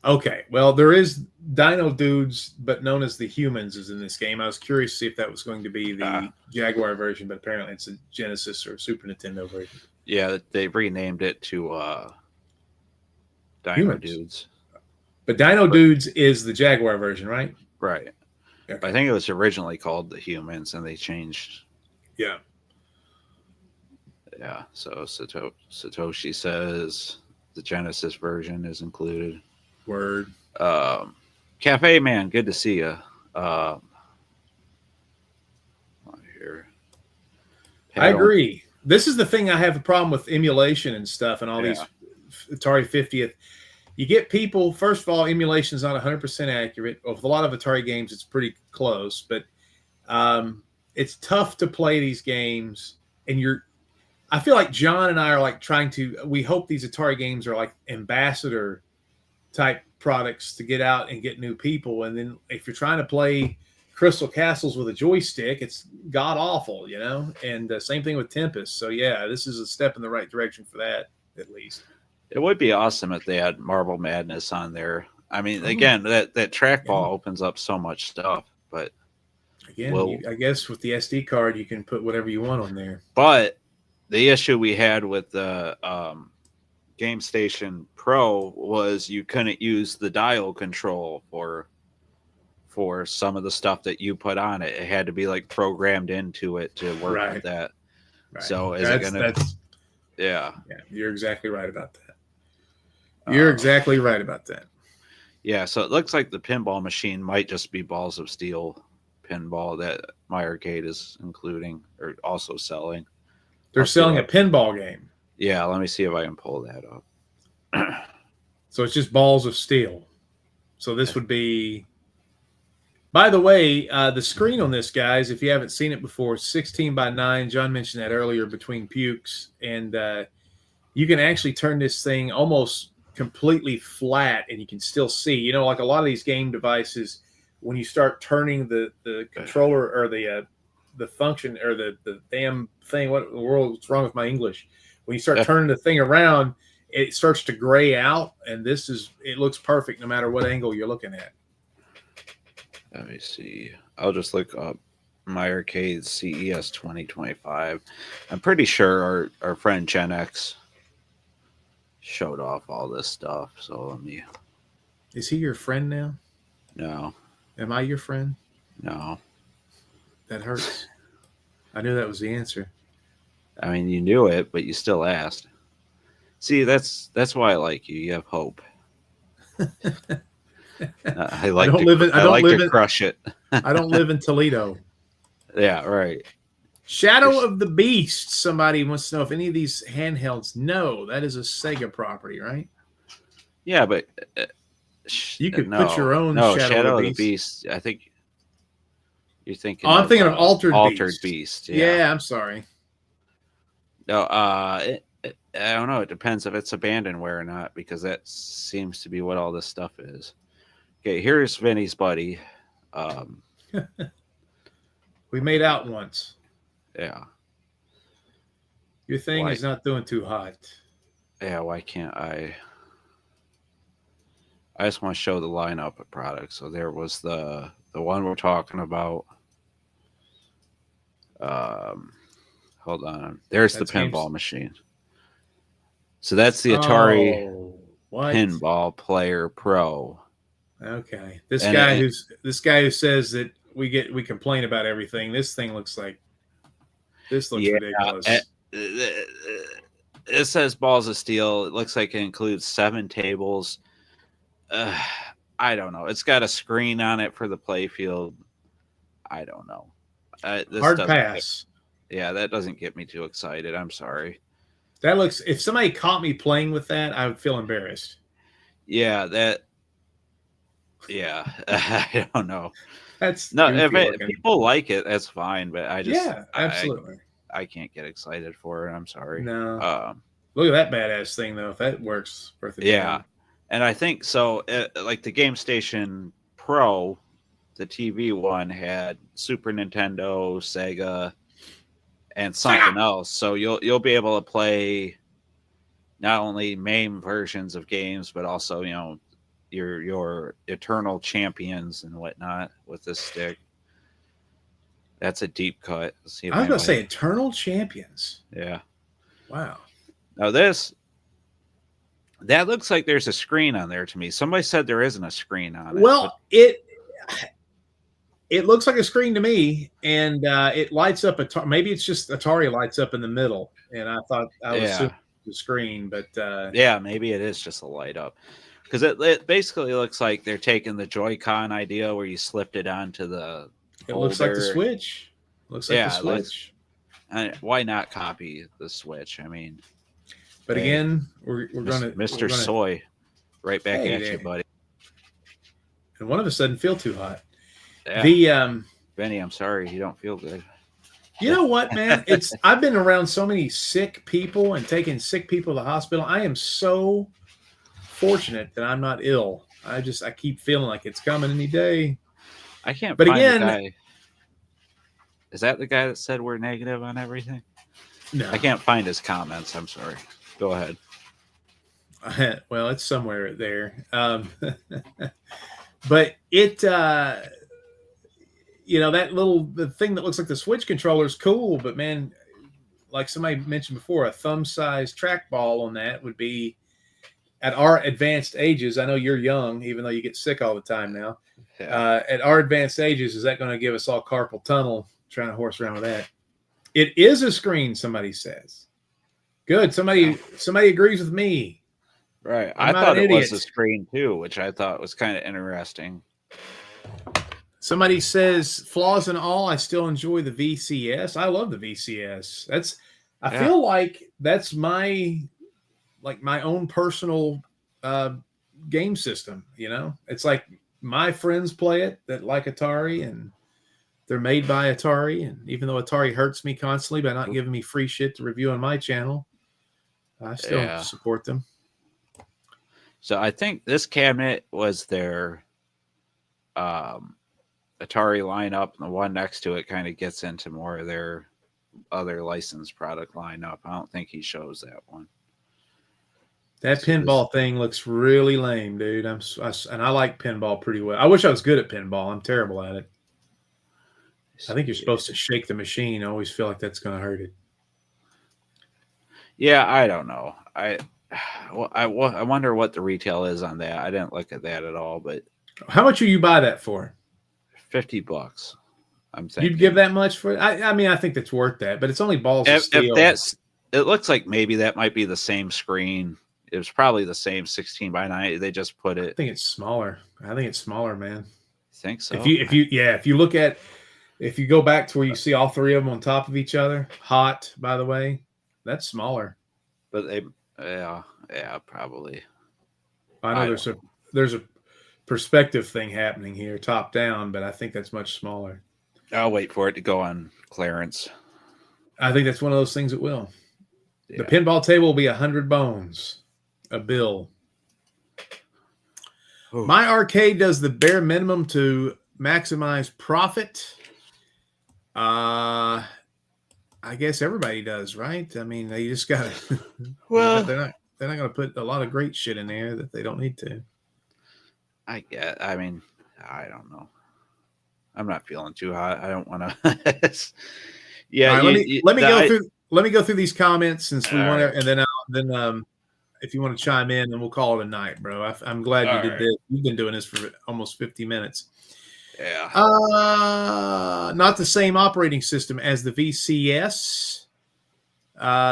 Okay, well, there is Dino Dudes, but known as The Humans is in this game. I was curious to see if that was going to be the Jaguar version, but apparently it's a Genesis or Super Nintendo version. Yeah, they renamed it to Dino Dudes. But Dudes is the Jaguar version, right? Right. Okay. I think it was originally called The Humans, and they changed. Yeah. Yeah, so Satoshi says the Genesis version is included. Word. Cafe Man, good to see you. Here. I agree. This is the thing I have a problem with emulation and stuff and all these Atari 50th. You get people, first of all, emulation is not 100% accurate. With a lot of Atari games, it's pretty close, but it's tough to play these games. And I feel like John and I are like we hope these Atari games are like ambassador type products to get out and get new people. And then if you're trying to play Crystal Castles with a joystick, it's god awful, and same thing with Tempest. So yeah, this is a step in the right direction for that, at least. It would be awesome if they had Marble Madness on there. I mean, again, that trackball opens up so much stuff, but again, I guess with the SD card, you can put whatever you want on there. But the issue we had with the GameStation Pro was you couldn't use the dial control for some of the stuff that you put on it. It had to be like programmed into it to work with that. Right. So yeah, you're exactly right about that. You're exactly right about that. Yeah, so it looks like the pinball machine might just be Balls of Steel pinball that MyArcade is including or also selling. They're selling a pinball game. Yeah, let me see if I can pull that up. So it's just Balls of Steel. So this would be... By the way, the screen on this, guys, if you haven't seen it before, 16 by 9. John mentioned that earlier between pukes. And you can actually turn this thing almost completely flat and you can still see. Like a lot of these game devices, when you start turning the controller or the function or the damn thing, what in the world's wrong with my English? When you start turning the thing around, it starts to gray out, and it looks perfect no matter what angle you're looking at. Let me see. I'll just look up MyArcade CES 2025. I'm pretty sure our friend Gen X showed off all this stuff. So let me... Is he your friend now? No. Am I your friend? No. That hurts. I knew that was the answer. I mean, you knew it, but you still asked. See, that's why I like you. You have hope. I like to crush it. I don't live in Toledo. Yeah, right. Shadow of the Beast. Somebody wants to know if any of these handhelds. No, that is a Sega property, right? Yeah, but you could put your own Shadow of the Beast. I think you're thinking. Oh, I'm thinking of Altered Beast. Yeah, I'm sorry. No, I don't know. It depends if it's abandonware or not, because that seems to be what all this stuff is. Okay, here's Vinny's buddy. We made out once. Yeah. Your thing is not doing too hot. Yeah, why can't I? I just want to show the lineup of products. So there was the one we're talking about. Hold on. There's That's the pinball games. machine. So that's the Atari Oh, what? Pinball Player Pro. Okay. This And guy who says that we complain about everything. This looks ridiculous. It says balls of steel. It looks like it includes 7 tables. I don't know. It's got a screen on it for the play field. I don't know. This Hard doesn't pass. that doesn't get me too excited. I'm sorry. That looks. If somebody caught me playing with that, I would feel embarrassed. Yeah, I don't know. That's no. If people like it, that's fine. But absolutely. I can't get excited for it. I'm sorry. No. Look at that badass thing though. If that works, worth it. Yeah, and I think so. Like the GameStation Pro, the TV one had Super Nintendo, Sega, and something else. So you'll be able to play not only MAME versions of games, but also your Eternal Champions and whatnot with this stick. That's a deep cut. I was going to say Eternal Champions. Yeah. Wow. Now that looks like there's a screen on there to me. Somebody said there isn't a screen on it. Well, it looks like a screen to me, and it lights up. Maybe it's just Atari lights up in the middle, and I thought I was assuming the screen, but yeah, maybe it is just a light up. Because it basically looks like they're taking the Joy-Con idea where you slipped it onto the It looks like the Switch. Looks like the Switch. Why not copy the Switch? I mean, but again, we're gonna Mr. Soy, right back at you, buddy. And one of us doesn't feel too hot. Yeah. Vinny, I'm sorry you don't feel good. You know what, man? I've been around so many sick people and taking sick people to the hospital. I am so fortunate that I'm not ill. I keep feeling like it's coming any day. I can't. But find again, the guy. Is that the guy that said we're negative on everything? No, I can't find his comments. I'm sorry. Go ahead. Well, it's somewhere there. But it, the thing that looks like the Switch controller is cool. But man, like somebody mentioned before, a thumb-sized trackball on that would be, at our advanced ages. I know you're young, even though you get sick all the time now. Yeah. At our advanced ages, is that going to give us all carpal tunnel trying to horse around with that? It is a screen, somebody says. Good. Somebody agrees with me. Right. I thought it was a screen too, which I thought was kind of interesting. Somebody says, flaws and all, I still enjoy the VCS. I love the VCS. I feel like that's my own personal game system. It's like my friends play it that like Atari, and they're made by Atari. And even though Atari hurts me constantly by not giving me free shit to review on my channel, I still support them. So I think this cabinet was their Atari lineup, and the one next to it kind of gets into more of their other licensed product lineup. I don't think he shows that one. That pinball thing looks really lame, dude. And I like pinball pretty well. I wish I was good at pinball. I'm terrible at it. I think you're supposed to shake the machine. I always feel like that's going to hurt it. Yeah, I don't know. I wonder what the retail is on that. I didn't look at that at all. But how much will you buy that for? $50. I'm thinking you'd give that much for it. I mean, I think that's worth that. But it's only balls of steel. It looks like maybe that might be the same screen. It was probably the same 16:9. They just put it. I think it's smaller. Man. Think so? If you go back to where you see all three of them on top of each other, hot, by the way, that's smaller. But probably. I know there's a perspective thing happening here, top down, but I think that's much smaller. I'll wait for it to go on clearance. I think that's one of those things that will. Yeah. The pinball table will be 100 bones. A bill. Ooh. MyArcade does the bare minimum to maximize profit. I guess everybody does, right? I mean, they just got to. Well, they're not going to put a lot of great shit in there that they don't need to. I mean, I don't know. I'm not feeling too hot. I don't want to. Yeah, All right, let me go through these comments since we want to, right. and then if you want to chime in, then we'll call it a night, bro. I'm glad you did this. You've been doing this for almost 50 minutes. Yeah. Not the same operating system as the VCS.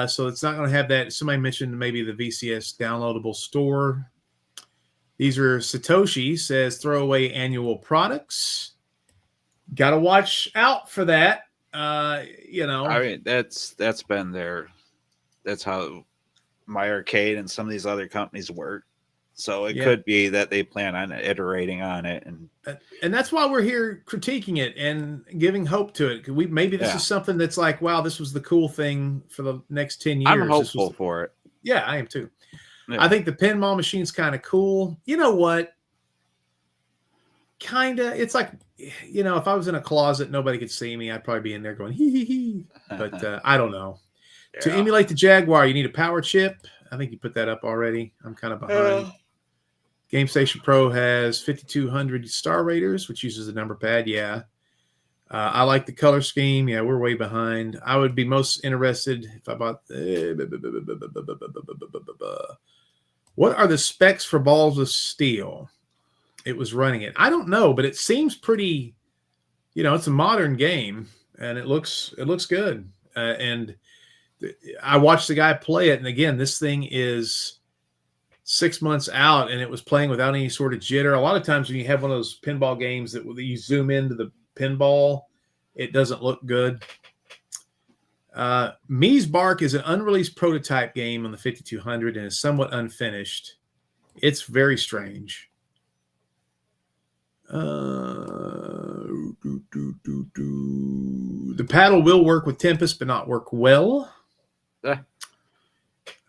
So it's not going to have that. Somebody mentioned maybe the VCS downloadable store. These are Satoshi says throwaway annual products. Got to watch out for that. You know, I mean, that's been there. That's how MyArcade and some of these other companies work. So it could be that they plan on iterating on it, and that's why we're here critiquing it and giving hope to it. Maybe this is something that's like, wow, this was the cool thing for the next 10 years. I'm hopeful for it. Yeah, I am too. Yeah. I think the pinball machine's kind of cool. You know what? Kinda. It's like, you know, if I was in a closet, nobody could see me. I'd probably be in there going hee hee hee. But I don't know. Yeah. To emulate the Jaguar, you need a power chip. I think you put that up already. I'm kind of behind. GameStation Pro has 5200 star raters, which uses the number pad. Yeah. I like the color scheme. Yeah, we're way behind. I would be most interested if I bought. What are the specs for Balls of Steel? It was running it. I don't know, but it seems pretty. You know, it's a modern game, and it looks good. And I watched the guy play it, and again, this thing is 6 months out, and it was playing without any sort of jitter. A lot of times when you have one of those pinball games that you zoom into the pinball, it doesn't look good. Me's Bark is an unreleased prototype game on the 5200 and is somewhat unfinished. It's very strange. The paddle will work with Tempest, but not work well. I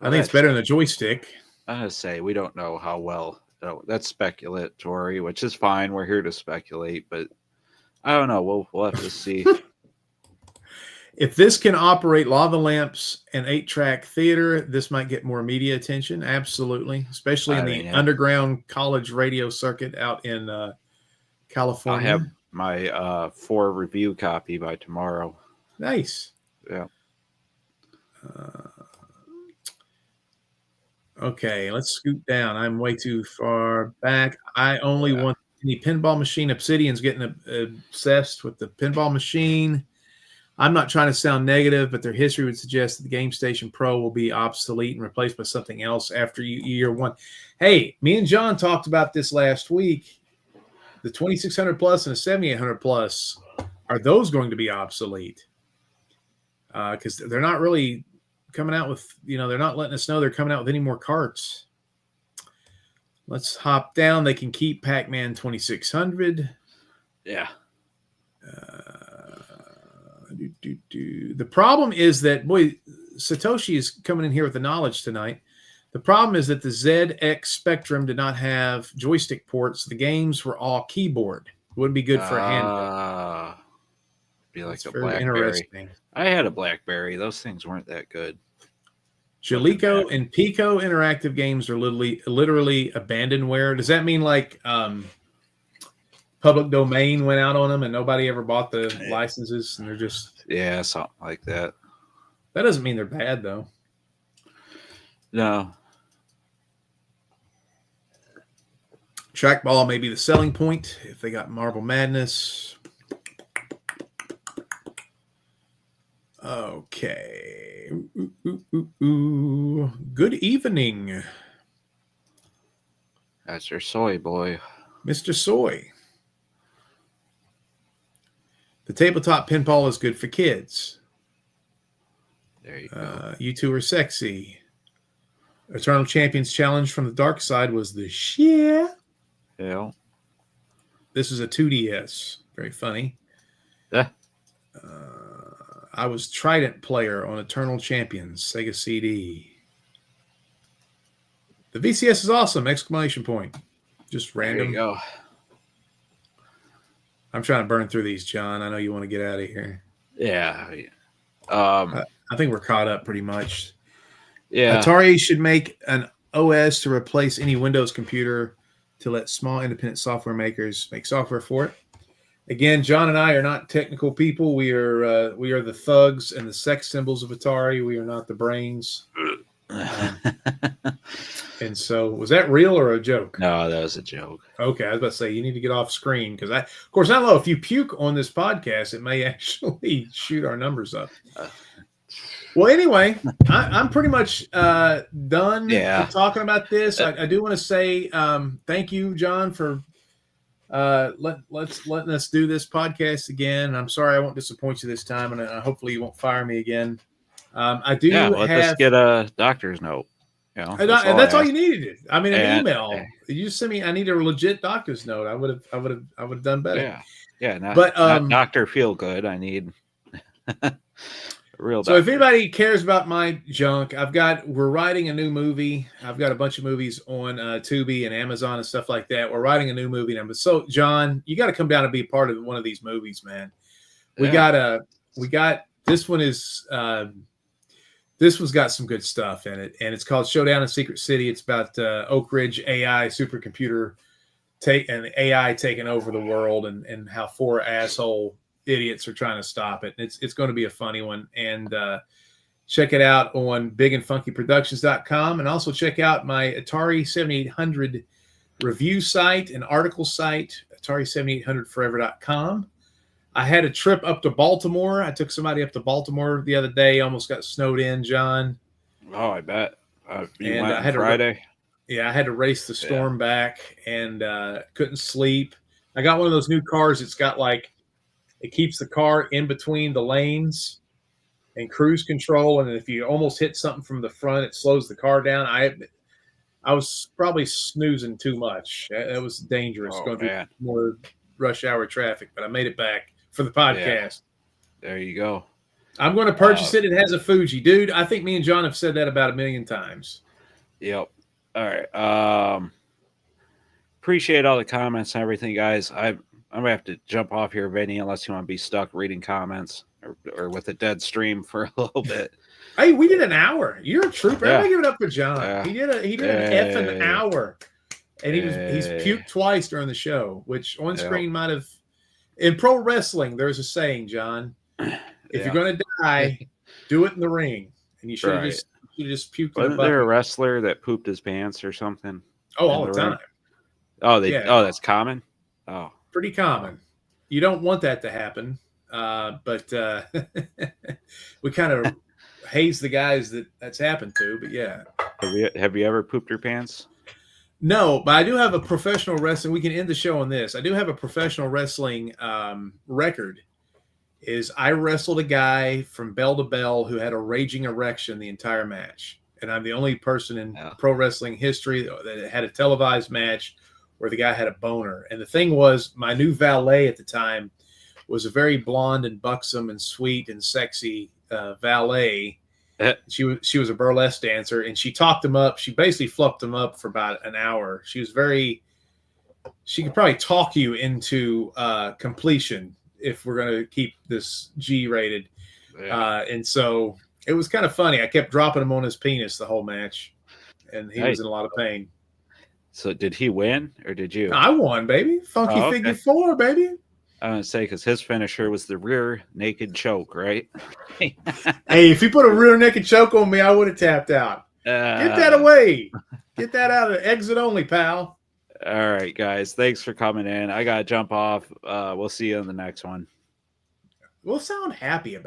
think it's better than the joystick. I was say we don't know how well. That's speculatory, which is fine. We're here to speculate, but I don't know. We'll have to see. If this can operate lava lamps and 8-track theater, this might get more media attention. Absolutely, especially in the underground college radio circuit out in California. I have my 4 review copy by tomorrow. Nice. Yeah. Okay, let's scoot down. I'm way too far back. I only want the pinball machine. Obsidian's getting obsessed with the pinball machine. I'm not trying to sound negative, but their history would suggest that the GameStation Pro will be obsolete and replaced by something else after year one. Hey, me and John talked about this last week. The 2600 plus and the 7800 plus, are those going to be obsolete? Because they're not really coming out with, they're not letting us know they're coming out with any more carts. Let's hop down. They can keep Pac-Man 2600. Yeah. The problem is that, boy, Satoshi is coming in here with the knowledge tonight. The problem is that the ZX Spectrum did not have joystick ports. The games were all keyboard. It wouldn't be good for a handheld. Be like a BlackBerry. I had a BlackBerry. Those things weren't that good. Jaleco and Pico interactive games are literally abandonware. Does that mean like public domain went out on them and nobody ever bought the licenses and they're just something like that? That doesn't mean they're bad though. No. Trackball may be the selling point if they got Marble Madness. Okay. Good evening. That's your soy boy. Mr. Soy. The tabletop pinball is good for kids. There you go. You two are sexy. Eternal Champions Challenge from the Dark Side was the shit. Yeah. This is a 2DS. Very funny. Yeah. I was Trident player on Eternal Champions, Sega CD. The VCS is awesome! Exclamation point. Just random. There you go. I'm trying to burn through these, John. I know you want to get out of here. Yeah. I think we're caught up pretty much. Yeah. Atari should make an OS to replace any Windows computer to let small independent software makers make software for it. Again, John and I are not technical people. We are the thugs and the sex symbols of Atari. We are not the brains. And so, was that real or a joke? No, that was a joke. Okay, I was about to say you need to get off screen because of course, I don't know if you puke on this podcast, it may actually shoot our numbers up. Well, anyway, I'm pretty much done talking about this. I do want to say thank you, John, for letting us do this podcast again. I'm sorry I won't disappoint you this time, and hopefully you won't fire me again. I do let us get a doctor's note. You know, that's all you needed. I mean, an email. You just sent me. I need a legit doctor's note. I would have done better. Yeah. Not Dr. Feelgood. I need real. So if anybody cares about my junk, we're writing a new movie. I've got a bunch of movies on Tubi and Amazon and stuff like that. We're writing a new movie now. So John, you got to come down and be a part of one of these movies, man. We got this one is. This one's got some good stuff in it, and it's called Showdown in Secret City. It's about Oak Ridge AI supercomputer and AI taking over the world, and how 4 asshole idiots are trying to stop it. It's going to be a funny one, and check it out on bigandfunkyproductions.com, and also check out my Atari 7800 review site and article site, Atari7800forever.com. I had a trip up to Baltimore. I took somebody up to Baltimore the other day. Almost got snowed in, John. Oh, I bet. And I had Friday. I had to race the storm back, and couldn't sleep. I got one of those new cars. It's got it keeps the car in between the lanes and cruise control. And if you almost hit something from the front, it slows the car down. I was probably snoozing too much. It was dangerous going through more rush hour traffic, but I made it back for the podcast. There you go. I'm going to purchase it. It has a Fuji. Dude, I think me and John have said that about 1 million times. Yep. All right. Appreciate all the comments and everything, guys. I'm going to have to jump off here, Vinny, unless you want to be stuck reading comments or with a dead stream for a little bit. Hey, we did an hour. You're a trooper. Everybody give it up for John. He did an effing hour. And he's puked twice during the show, which on screen might have. In pro wrestling, there's a saying, John. If you're going to die, do it in the ring. And you should have just puked. Wasn't there a wrestler that pooped his pants or something? Oh, all the time. Ring? Oh, that's common? Oh. Pretty common. You don't want that to happen. But we kind of haze the guys that's happened to. But yeah. Have you ever pooped your pants? No, but I do have a professional wrestling. We can end the show on this. I do have a professional wrestling record. I wrestled a guy from bell to bell who had a raging erection the entire match. And I'm the only person in pro wrestling history that had a televised match where the guy had a boner. And the thing was, my new valet at the time was a very blonde and buxom and sweet and sexy valet. She was a burlesque dancer, and she talked him up. She basically fluffed him up for about an hour. She could probably talk you into completion if we're going to keep this G-rated. Yeah. And so it was kind of funny. I kept dropping him on his penis the whole match, and he was in a lot of pain. So did he win, or did you? I won, baby. Funky figure 4, baby. I was going to say, because his finisher was the rear naked choke, right? Hey, if you put a rear naked choke on me, I would have tapped out. Get that away. Get that out of the exit only, pal. All right, guys. Thanks for coming in. I got to jump off. We'll see you in the next one. We'll sound happy about it.